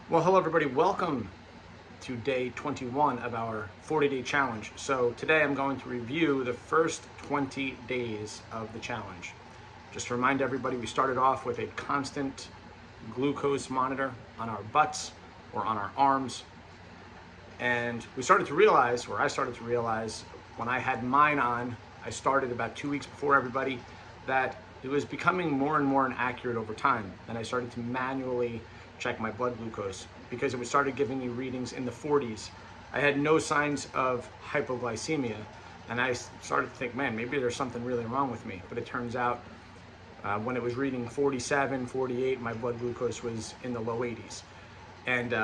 Well, hello everybody. Welcome to day 21 of our 40-day challenge. So today I'm going to review the first 20 days of the challenge. Just to remind everybody, we started off with a constant glucose monitor on our butts or on our arms. And we started to realize, or I started to realize when I had mine on, I started about 2 weeks before everybody, that it was becoming more and more inaccurate over time. And I started to manually check my blood glucose because it started giving me readings in the 40s. I had no signs of hypoglycemia, and I started to think, man, maybe there's something really wrong with me. But it turns out when it was reading 47, 48, my blood glucose was in the low 80s. And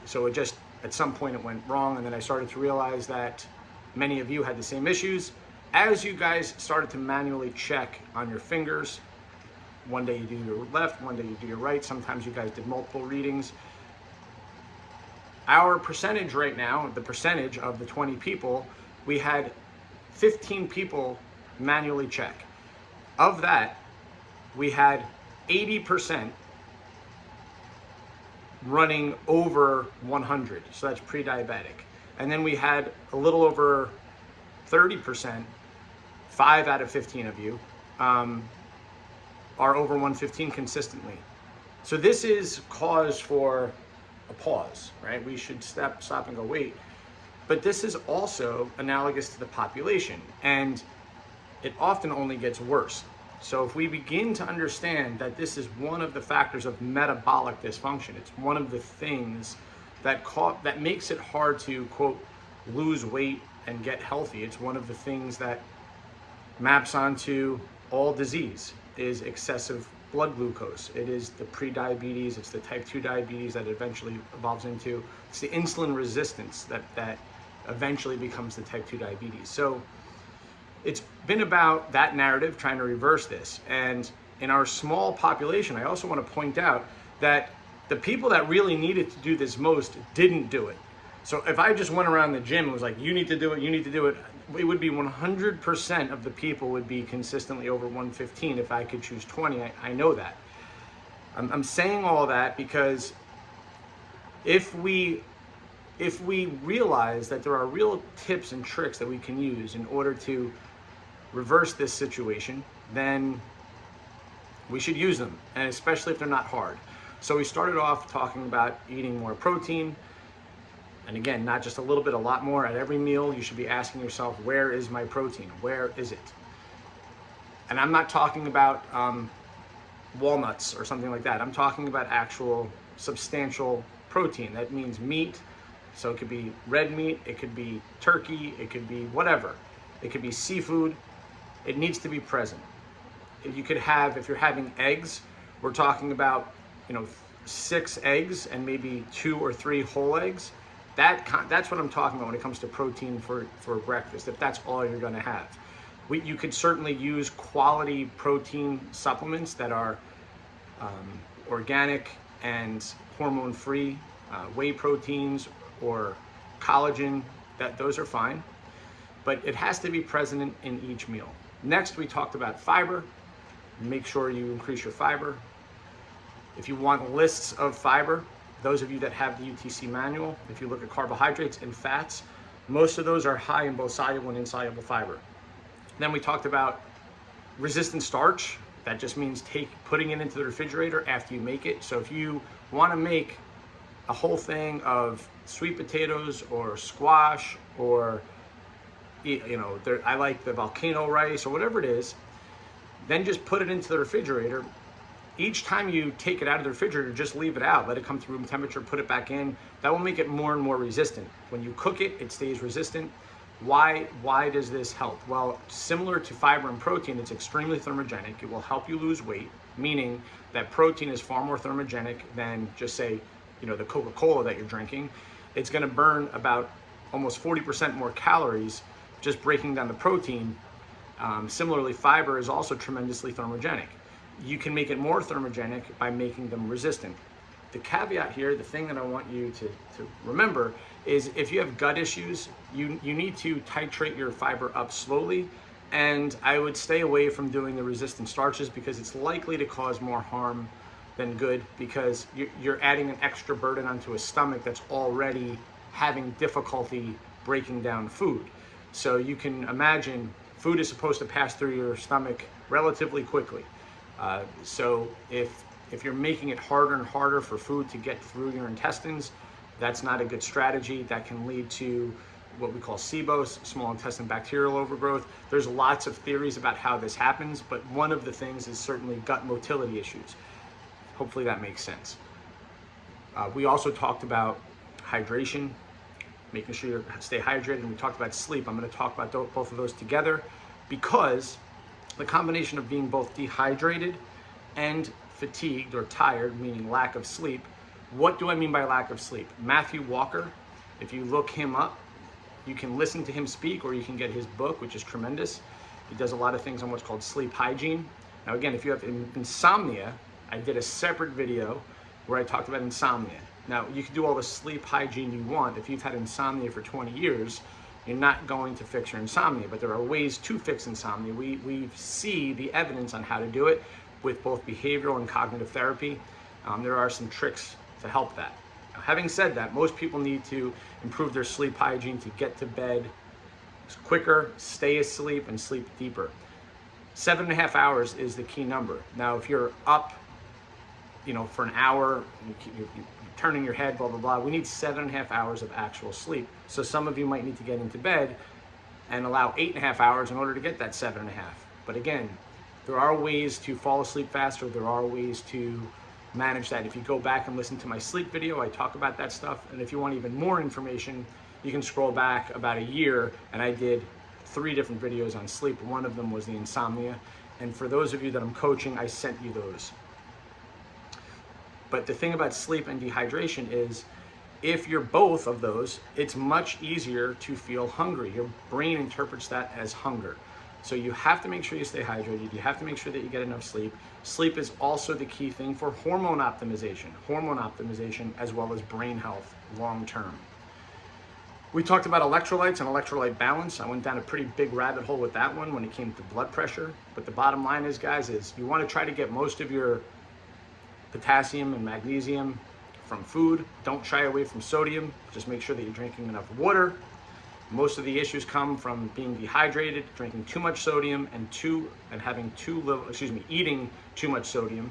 so it just, at some point it went wrong, and then I started to realize that many of you had the same issues. As you guys started to manually check on your fingers, one day you do your left, one day you do your right, sometimes you guys did multiple readings. Our percentage right now, the percentage of the 20 people, we had 15 people manually check. Of that, we had 80% running over 100, so that's pre-diabetic. And then we had a little over 30%, 5 out of 15 of you, are over 115 consistently. So this is cause for a pause, right? We should stop and go, wait. But this is also analogous to the population, and it often only gets worse. So if we begin to understand that this is one of the factors of metabolic dysfunction, it's one of the things that makes it hard to, quote, lose weight and get healthy. It's one of the things that maps onto all disease is excessive blood glucose. It is the pre-diabetes, it's the type 2 diabetes that eventually evolves into, it's the insulin resistance that eventually becomes the type 2 diabetes. So it's been about that narrative, trying to reverse this. And in our small population, I also want to point out that the people that really needed to do this most didn't do it. So if I just went around the gym and was like, you need to do it, you need to do it, it would be 100% of the people would be consistently over 115 if I could choose 20. I know that. I'm saying all that because if we realize that there are real tips and tricks that we can use in order to reverse this situation, then we should use them, and especially if they're not hard. So we started off talking about eating more protein. And again, not just a little bit, a lot more. At every meal, you should be asking yourself, where is my protein? Where is it? And I'm not talking about walnuts or something like that. I'm talking about actual substantial protein. That means meat. So it could be red meat, it could be turkey, it could be whatever. It could be seafood. It needs to be present. You could have, if you're having eggs, we're talking about, 6 eggs and maybe 2 or 3 whole eggs. That's what I'm talking about when it comes to protein for breakfast, if that's all you're going to have. You could certainly use quality protein supplements that are organic and hormone-free, whey proteins or collagen, those are fine. But it has to be present in each meal. Next, we talked about fiber. Make sure you increase your fiber. If you want lists of fiber, those of you that have the UTC manual, if you look at carbohydrates and fats, most of those are high in both soluble and insoluble fiber. Then we talked about resistant starch. That just means putting it into the refrigerator after you make it. So if you want to make a whole thing of sweet potatoes or squash or, I like the volcano rice or whatever it is, then just put it into the refrigerator. Each time you take it out of the refrigerator, just leave it out. Let it come to room temperature, put it back in. That will make it more and more resistant. When you cook it, it stays resistant. Why does this help? Well, similar to fiber and protein, it's extremely thermogenic. It will help you lose weight, meaning that protein is far more thermogenic than just say, the Coca-Cola that you're drinking. It's gonna burn about almost 40% more calories just breaking down the protein. Similarly, fiber is also tremendously thermogenic. You can make it more thermogenic by making them resistant. The caveat here, the thing that I want you to remember is if you have gut issues, you need to titrate your fiber up slowly, and I would stay away from doing the resistant starches because it's likely to cause more harm than good, because you're adding an extra burden onto a stomach that's already having difficulty breaking down food. So you can imagine food is supposed to pass through your stomach relatively quickly. So if you're making it harder and harder for food to get through your intestines, that's not a good strategy. That can lead to what we call SIBO, small intestine bacterial overgrowth. There's lots of theories about how this happens, but one of the things is certainly gut motility issues. Hopefully that makes sense. We also talked about hydration, making sure you stay hydrated, and we talked about sleep. I'm going to talk about both of those together, because the combination of being both dehydrated and fatigued or tired, meaning lack of sleep. What do I mean by lack of sleep? Matthew Walker, if you look him up, you can listen to him speak, or you can get his book, which is tremendous. He does a lot of things on what's called sleep hygiene. Now again, if you have insomnia, I did a separate video where I talked about insomnia. Now you can do all the sleep hygiene you want. If you've had insomnia for 20 years, you're not going to fix your insomnia, but there are ways to fix insomnia. We see the evidence on how to do it with both behavioral and cognitive therapy. There are some tricks to help that. Now, having said that, most people need to improve their sleep hygiene to get to bed quicker, stay asleep, and sleep deeper. 7.5 hours is the key number. Now, if you're up, for an hour, you're turning your head, blah, blah, blah, we need 7.5 hours of actual sleep. So some of you might need to get into bed and allow 8.5 hours in order to get that 7.5. But again, there are ways to fall asleep faster. There are ways to manage that. If you go back and listen to my sleep video, I talk about that stuff. And if you want even more information, you can scroll back about a year, and I did 3 different videos on sleep. One of them was the insomnia. And for those of you that I'm coaching, I sent you those. But the thing about sleep and dehydration is, if you're both of those, it's much easier to feel hungry. Your brain interprets that as hunger. So you have to make sure you stay hydrated. You have to make sure that you get enough sleep. Sleep is also the key thing for hormone optimization as well as brain health long term. We talked about electrolytes and electrolyte balance. I went down a pretty big rabbit hole with that one when it came to blood pressure. But the bottom line is, guys, is you want to try to get most of your potassium and magnesium from food. Don't shy away from sodium. Just make sure that you're drinking enough water. Most of the issues come from being dehydrated, drinking too much sodium, eating too much sodium,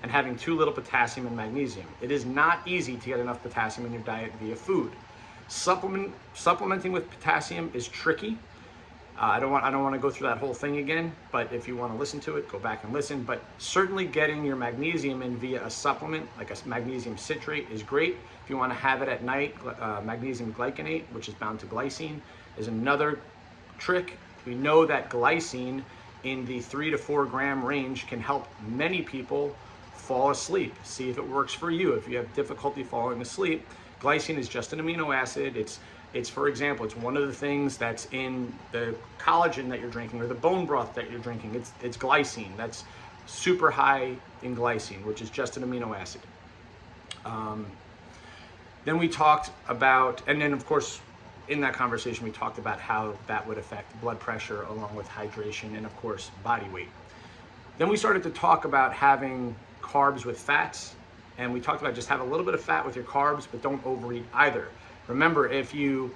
and having too little potassium and magnesium. It is not easy to get enough potassium in your diet via food. Supplementing with potassium is tricky. I don't want to go through that whole thing again, but if you want to listen to it, go back and listen. But certainly getting your magnesium in via a supplement, like a magnesium citrate, is great. If you want to have it at night, magnesium glycinate, which is bound to glycine, is another trick. We know that glycine in the 3 to 4 gram range can help many people fall asleep. See if it works for you. If you have difficulty falling asleep, glycine is just an amino acid. It's, for example, it's one of the things that's in the collagen that you're drinking or the bone broth that you're drinking. It's glycine. That's super high in glycine, which is just an amino acid. Then we talked about, and then of course, in that conversation, we talked about how that would affect blood pressure along with hydration and of course, body weight. Then we started to talk about having carbs with fats, and we talked about just have a little bit of fat with your carbs, but don't overeat either. Remember, if you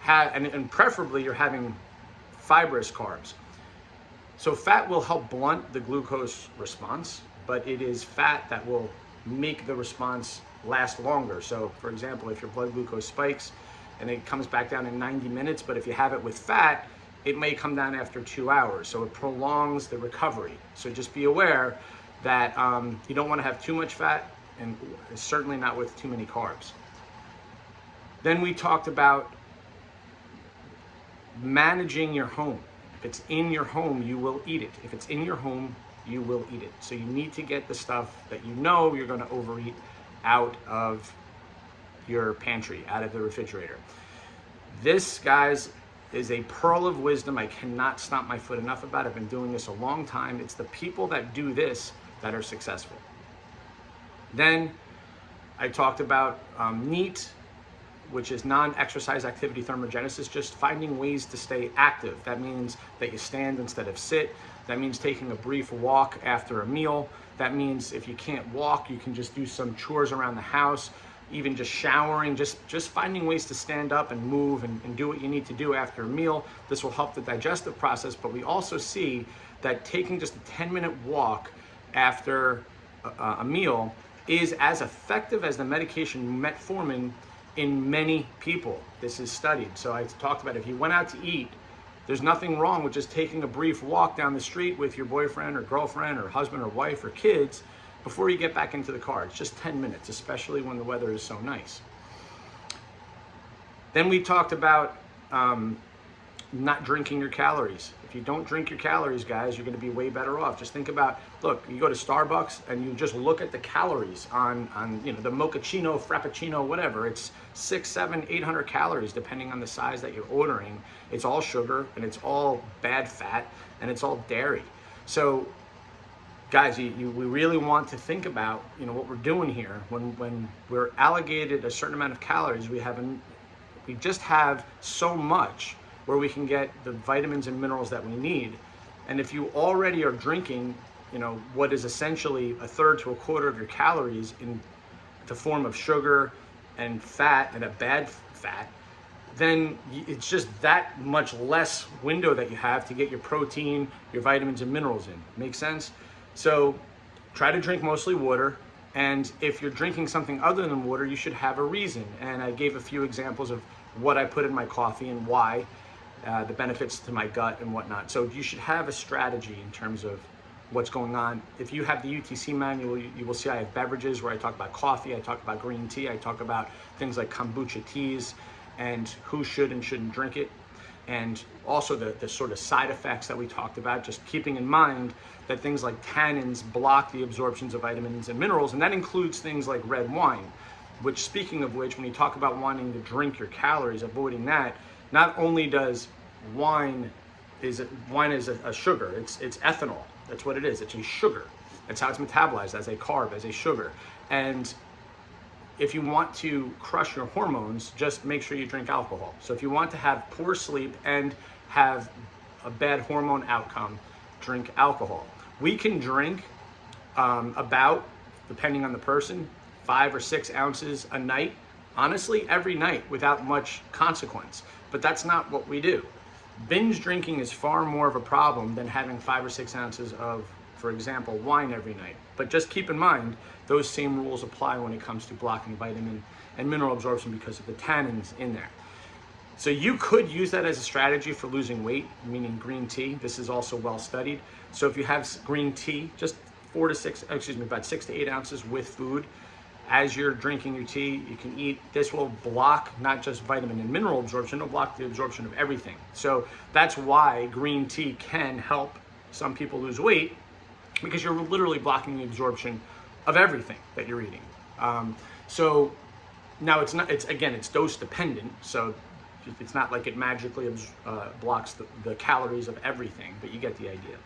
have, and preferably you're having fibrous carbs. So fat will help blunt the glucose response, but it is fat that will make the response last longer. So for example, if your blood glucose spikes and it comes back down in 90 minutes, but if you have it with fat, it may come down after 2 hours. So it prolongs the recovery. So just be aware that you don't want to have too much fat, and certainly not with too many carbs. Then we talked about managing your home. If it's in your home, you will eat it. If it's in your home, you will eat it. So you need to get the stuff that you know you're going to overeat out of your pantry, out of the refrigerator. This, guys, is a pearl of wisdom. I cannot stomp my foot enough about it. I've been doing this a long time. It's the people that do this that are successful. Then I talked about neat, which is non-exercise activity thermogenesis, just finding ways to stay active. That means that you stand instead of sit. That means taking a brief walk after a meal. That means if you can't walk, you can just do some chores around the house, even just showering, just finding ways to stand up and move and do what you need to do after a meal. This will help the digestive process, but we also see that taking just a 10-minute walk after a meal is as effective as the medication metformin in many people. This is studied. So I talked about if you went out to eat, there's nothing wrong with just taking a brief walk down the street with your boyfriend or girlfriend or husband or wife or kids before you get back into the car. It's just 10 minutes, especially when the weather is so nice. Then we talked about not drinking your calories. If you don't drink your calories, guys, you're going to be way better off. Just think about, look, you go to Starbucks and you just look at the calories on the mochaccino, frappuccino, whatever. It's 600, 700, 800 calories depending on the size that you're ordering. It's all sugar and it's all bad fat and it's all dairy. So guys, we really want to think about what we're doing here. When we're allocated a certain amount of calories, we just have so much where we can get the vitamins and minerals that we need. And if you already are drinking, what is essentially a third to a quarter of your calories in the form of sugar and fat and a bad fat, then it's just that much less window that you have to get your protein, your vitamins and minerals in. Make sense? So try to drink mostly water. And if you're drinking something other than water, you should have a reason. And I gave a few examples of what I put in my coffee and why. The benefits to my gut and whatnot. So you should have a strategy in terms of what's going on. If you have the UTC manual, you will see I have beverages where I talk about coffee, I talk about green tea, I talk about things like kombucha teas and who should and shouldn't drink it. And also the sort of side effects that we talked about, just keeping in mind that things like tannins block the absorptions of vitamins and minerals, and that includes things like red wine, which, speaking of which, when you talk about wanting to drink your calories, avoiding that, not only does wine is a sugar, it's ethanol. That's what it is. It's a sugar. That's how it's metabolized, as a carb, as a sugar. And if you want to crush your hormones, just make sure you drink alcohol. So if you want to have poor sleep and have a bad hormone outcome, drink alcohol. We can drink about, depending on the person, 5 or 6 ounces a night, honestly, every night without much consequence. But that's not what we do. Binge drinking is far more of a problem than having 5 or 6 ounces of, for example, wine every night. But just keep in mind, those same rules apply when it comes to blocking vitamin and mineral absorption because of the tannins in there. So you could use that as a strategy for losing weight, meaning green tea. This is also well studied. So if you have green tea, just about 6 to 8 ounces with food, as you're drinking your tea, you can eat. This will block not just vitamin and mineral absorption, it'll block the absorption of everything. So that's why green tea can help some people lose weight, because you're literally blocking the absorption of everything that you're eating. So now it's dose dependent. So it's not like it magically blocks the calories of everything, but you get the idea.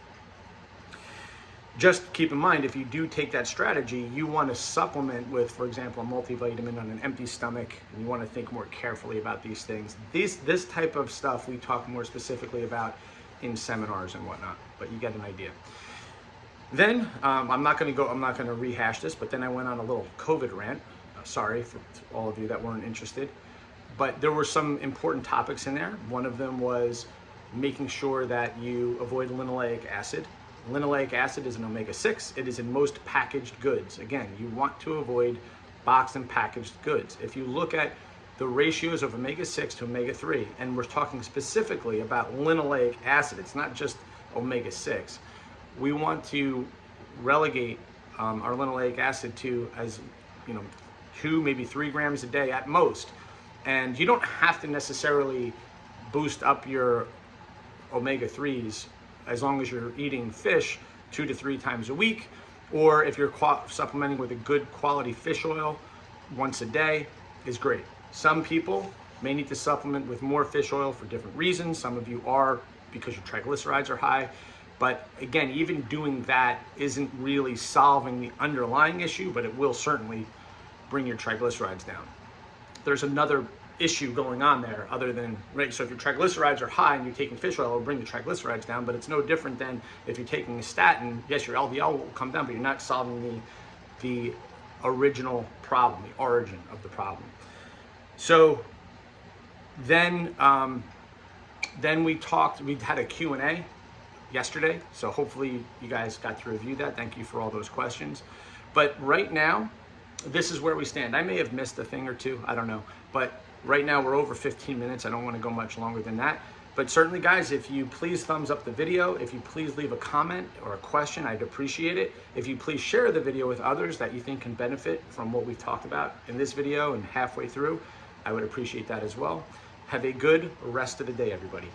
Just keep in mind, if you do take that strategy, you want to supplement with, for example, a multivitamin on an empty stomach, and you want to think more carefully about these things. This type of stuff we talk more specifically about in seminars and whatnot, but you get an idea. Then I'm not going to rehash this, but then I went on a little COVID rant. Sorry for all of you that weren't interested, but there were some important topics in there. One of them was making sure that you avoid linoleic acid. Linoleic acid is an omega-6. It is in most packaged goods. Again, you want to avoid boxed and packaged goods. If you look at the ratios of omega-6 to omega-3, and we're talking specifically about linoleic acid, it's not just omega-6. We want to relegate our linoleic acid to, 2, maybe 3 grams a day at most. And you don't have to necessarily boost up your omega-3s as long as you're eating fish 2 to 3 times a week, or if you're supplementing with a good quality fish oil once a day is great. Some people may need to supplement with more fish oil for different reasons. Some of you are because your triglycerides are high. But again, even doing that isn't really solving the underlying issue, but it will certainly bring your triglycerides down. There's another issue going on there other than, right? So if your triglycerides are high and you're taking fish oil, it'll bring the triglycerides down, but it's no different than if you're taking a statin. Yes, your LDL will come down, but you're not solving the original problem, the origin of the problem. So then we had a Q&A yesterday, so hopefully you guys got to review that. Thank you for all those questions. But right now, this is where we stand. I may have missed a thing or two, I don't know, but right now we're over 15 minutes. I don't want to go much longer than that. But certainly, guys, if you please thumbs up the video, if you please leave a comment or a question, I'd appreciate it. If you please share the video with others that you think can benefit from what we've talked about in this video and halfway through, I would appreciate that as well. Have a good rest of the day, everybody.